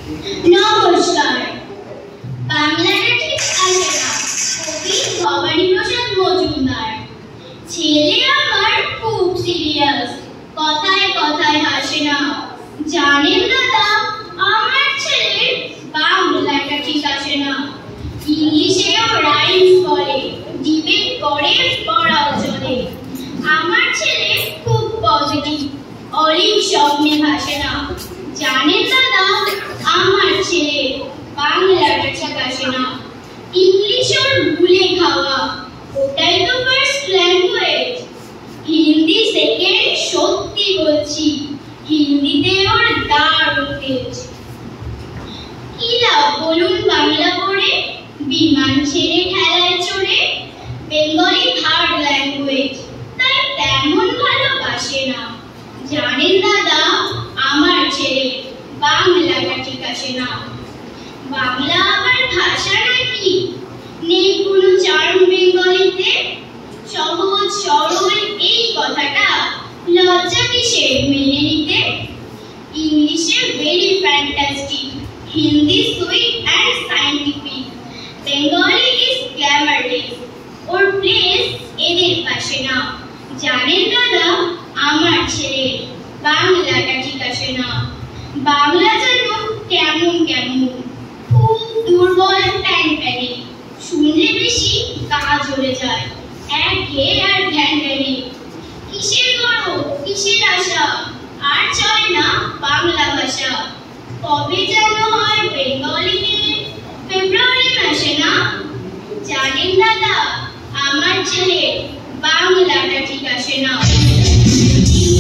নমস্কার। বাংলাটা ঠিক আসে না। কবি ভবানী প্রসাদ মজুমদার। ছেলে আমার খুব সিরিয়াস, কথায় কথায় হাসে না। জানেন দাদা, আমার ছেলের বাংলাটা ঠিক আসে না। ইংলিশেও রাইমস বলে, ডিবেট করে, পড়াও চলে। আমার ছেলে খুব পজিটিভ, অলিভ স্বপ্নে ভাসে না। জানেন দাদা, আমার ছেলে বাংলাটা ঠিক আসে না। ইংলিশ ওর ভুলে খাওয়া, ওটাই তো ফার্স্ট ল্যাঙ্গুয়েজ। হিন্দি সেকেন্ড, সত্যি বলছি, হিন্দিতে ওর দারুণ তেজ। কি লাভ বলুন বাংলা পড়ে, বিমান ছেড়ে ঠেলায় চড়ে। বেঙ্গলি থার্ড ল্যাঙ্গুয়েজ, তাই তেমন ভালোবাসে না। জানেন দাদা, আমার ছেলে বাংলাটা ঠিক আসে না। বাংলা আবার ভাষা নাকি? নেই কোনো চার্ম বেঙ্গলিতে। সহজ সরল এই কথাটা লজ্জা কিসের মেনে নিতে। ইংলিশে very fantastic, Hindi sweet and scientific, Bengali is glamourless, or place এদের পাশে না। জানেন দাদা, আমার ছেলে বাংলাটা ঠিক আসে না। বাংলা যেন কেমন কেমন, খুব দুর্বল প্যানপ্যানে, শুনলে বেশি গা জ্বলে যায়, একে আর ধ্যান দেনে। কিসের গর্ব, কিসের আশা, আর চলে না বাংলা ভাষা। কবে যেন হয় বেঙ্গলিতে, ফেব্রুয়ারি মাসে না। জানেন দাদা, আমার ছেলে বাংলাটা ঠিক আসে না।